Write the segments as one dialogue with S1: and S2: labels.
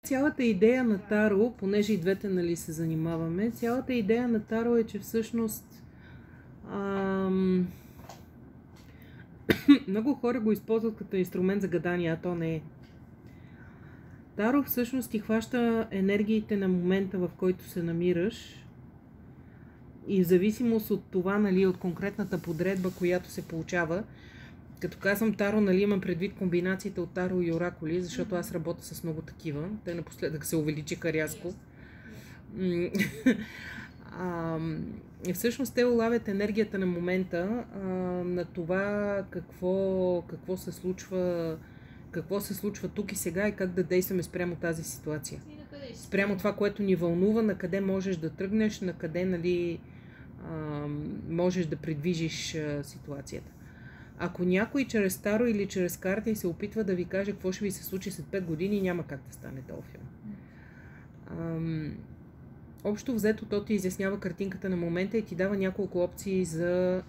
S1: Цялата идея на Таро, понеже и двете нали, се занимаваме, цялата идея на Таро е, че всъщност много хора го използват като инструмент за гадание, а то не е. Таро всъщност ти хваща енергиите на момента, в който се намираш, и в зависимост от това, нали, от конкретната подредба, която се получава. Като казвам Таро, нали, имам предвид комбинациите от Таро и оракули, защото аз работя с много такива. Те напоследък се увеличиха рязко. Всъщност те улавят енергията на момента, на това какво се случва тук и сега и как да действаме спрямо тази ситуация. Спрямо това, което ни вълнува, на къде можеш да тръгнеш, на къде нали, можеш да придвижиш ситуацията. Ако някой чрез Таро или чрез карти се опитва да ви каже какво ще ви се случи след 5 години, няма как да стане този филм. Общо взето, то ти изяснява картинката на момента и ти дава няколко опции за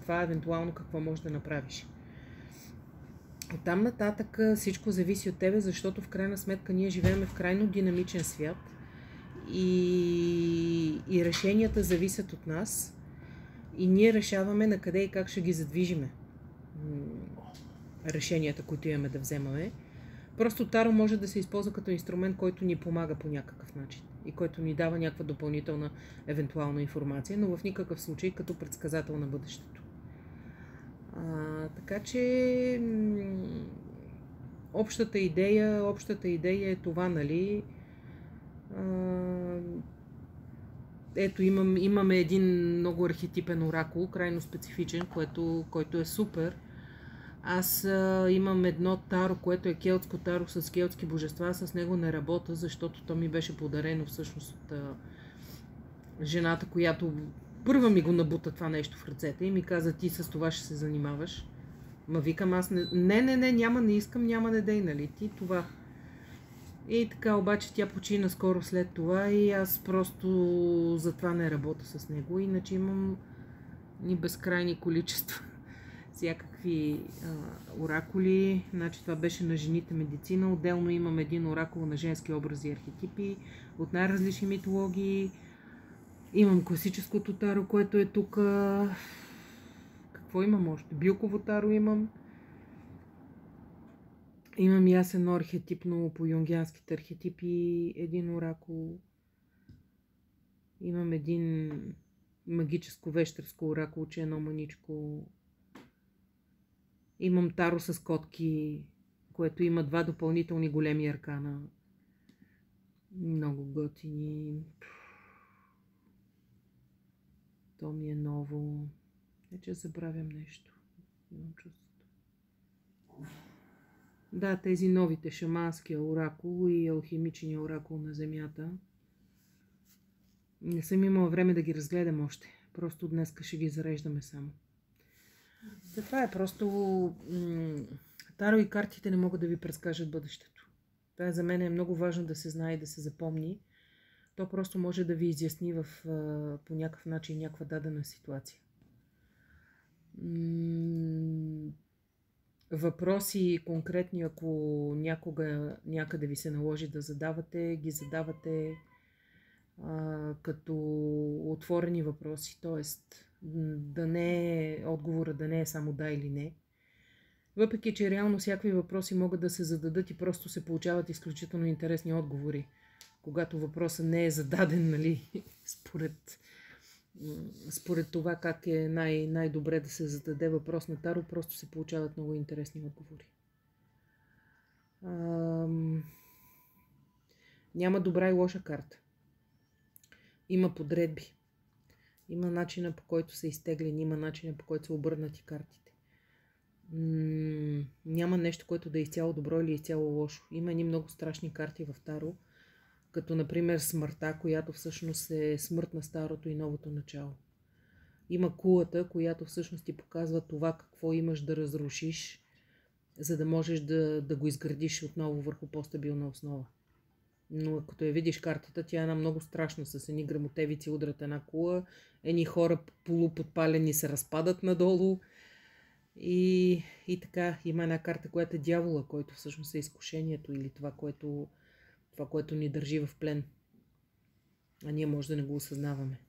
S1: това евентуално какво можеш да направиш. Оттам нататък всичко зависи от тебе, защото в крайна сметка ние живеем в крайно динамичен свят и решенията зависят от нас и ние решаваме на къде и как ще ги задвижиме. Решенията, които имаме да вземаме. Просто Таро може да се използва като инструмент, който ни помага по някакъв начин и който ни дава някаква допълнителна евентуална информация, но в никакъв случай като предсказател на бъдещето. Така че общата идея е това, нали? Ето имаме един много архетипен оракул, крайно специфичен, който е супер. Аз имам едно Таро, което е келтско Таро с келтски божества. С него не работя, защото то ми беше подарено всъщност от жената, която първа ми го набута това нещо в ръцете и ми каза: ти с това ще се занимаваш. Ма викам аз: не искам, няма не дей, нали ти това. И така, обаче тя почина скоро след това и аз просто затова не работя с него. Иначе имам ни безкрайни количества всякакви оракули. Значи това беше на жените медицина. Отделно имам един оракул на женски образи и архетипи от най-различни митологии. Имам класическото Таро, което е тук. Какво имам още? Билково Таро имам. Имам и аз едно архетипно по юнгианските архетипи, един оракул. Имам един магическо вещерско оракулче, едно маничко. Имам Таро с котки, което има 2 допълнителни големи аркана. Много готини. То ми е ново. Вече забравям нещо. Имам чувството. Да, тези новите, шаманския оракул и алхимичния оракул на земята. Не съм имала време да ги разгледам още. Просто днеска ще ги зареждаме само. Това е просто... Таро и картите не могат да ви предскажат бъдещето. Това за мен е много важно да се знае и да се запомни. То просто може да ви изясни по някакъв начин някаква дадена ситуация. Въпроси конкретни, ако някъде ви се наложи да задавате, ги задавате като отворени въпроси, т.е. отговора да не е само да или не. Въпреки че реално всякакви въпроси могат да се зададат и просто се получават изключително интересни отговори, когато въпросът не е зададен, нали, според това как е най-добре да се зададе въпрос на Таро, просто се получават много интересни отговори. Няма добра и лоша карта. Има подредби. Има начина, по който са изтеглени, има начина, по който са обърнати картите. Няма нещо, което да е изцяло добро или изцяло лошо. Има едни много страшни карти в Таро, като например смъртта, която всъщност е смърт на старото и новото начало. Има кулата, която всъщност ти показва това какво имаш да разрушиш, за да можеш да го изградиш отново върху по-стабилна основа. Но като я видиш картата, тя е една много страшна, с едни грамотевици удрят една кула, едни хора полуподпалени се разпадат надолу и така. Има една карта, която е дявола, който всъщност е изкушението или това, което Това, което ни държи в плен. А ние може да не го осъзнаваме.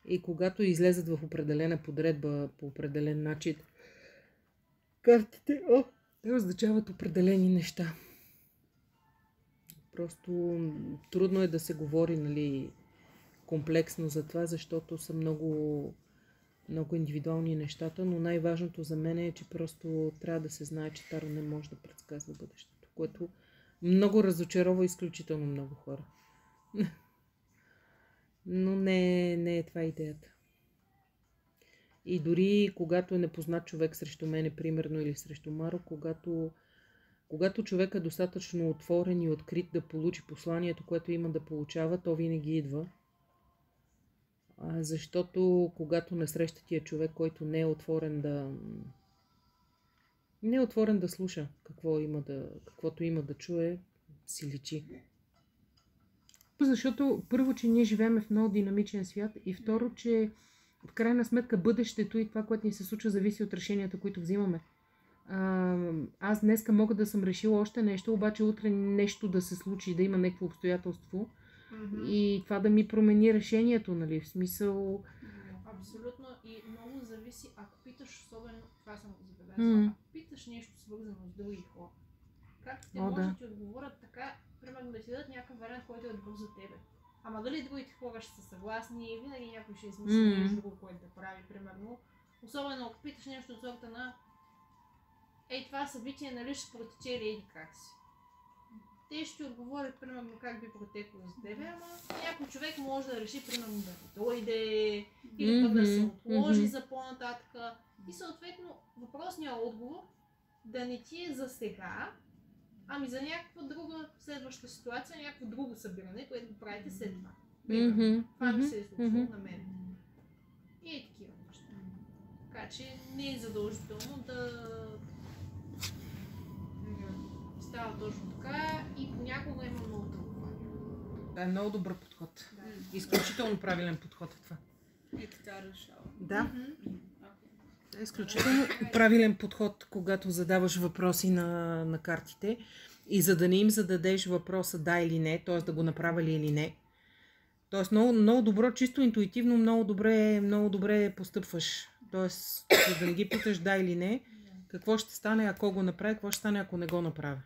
S1: И когато излезат в определена подредба по определен начин, картите те означават определени неща. Просто трудно е да се говори, нали, комплексно за това, защото са много, много индивидуални нещата, но най-важното за мен е, че просто трябва да се знае, че Таро не може да предсказва бъдещето, което много разочарова изключително много хора. Но не е това идеята. И дори когато е непознат човек срещу мене, примерно, или срещу Маро, когато човек е достатъчно отворен и открит да получи посланието, което има да получава, то винаги идва. Защото когато насреща тия човек, който не е отворен да слуша каквото има да чуе, си личи. Защото първо, че ние живеем в много динамичен свят и второ, че в крайна сметка бъдещето и това, което ни се случва, зависи от решенията, които взимаме. Аз днеска мога да съм решила още нещо, обаче утре нещо да се случи, да има някакво обстоятелство и това да ми промени решението, нали, в смисъл...
S2: Абсолютно, и много зависи, ако питаш, особено, това съм го забелязала, ако питаш нещо свързано с други хора, как те може да ти отговорят така, примерно да ти дадат някакъв вариант, който е добър за тебе. Ама дали другите хора ще са съгласни, винаги някой ще измисли нещо друго, което да прави, примерно. Особено ако питаш нещо от сорта на това събитие, нали ще протече или еди как си. Те ще отговорят, примерно, как би протекло за тебе, ама някой човек може да реши, примерно, да не дойде или пък да се отложи за по-нататък. И съответно, въпросният отговор да не ти е за сега, ами за някаква друга следваща ситуация, някакво друго събиране, което го правите след това. Това ми се е случило на мен. И е такива неща. Така че не е задължително да става точно така и понякога има много тълкования.
S1: Да, е много добър подход. Да. Изключително правилен подход е това.
S3: И така решава.
S1: Да. Е изключително правилен подход, когато задаваш въпроси на картите и за да не им зададеш въпроса да или не, т.е. да го направили или не. Т.е. много добро, чисто интуитивно, много добре постъпваш. Т.е. за да не ги питаш да или не, какво ще стане ако го направи, какво ще стане ако не го направи.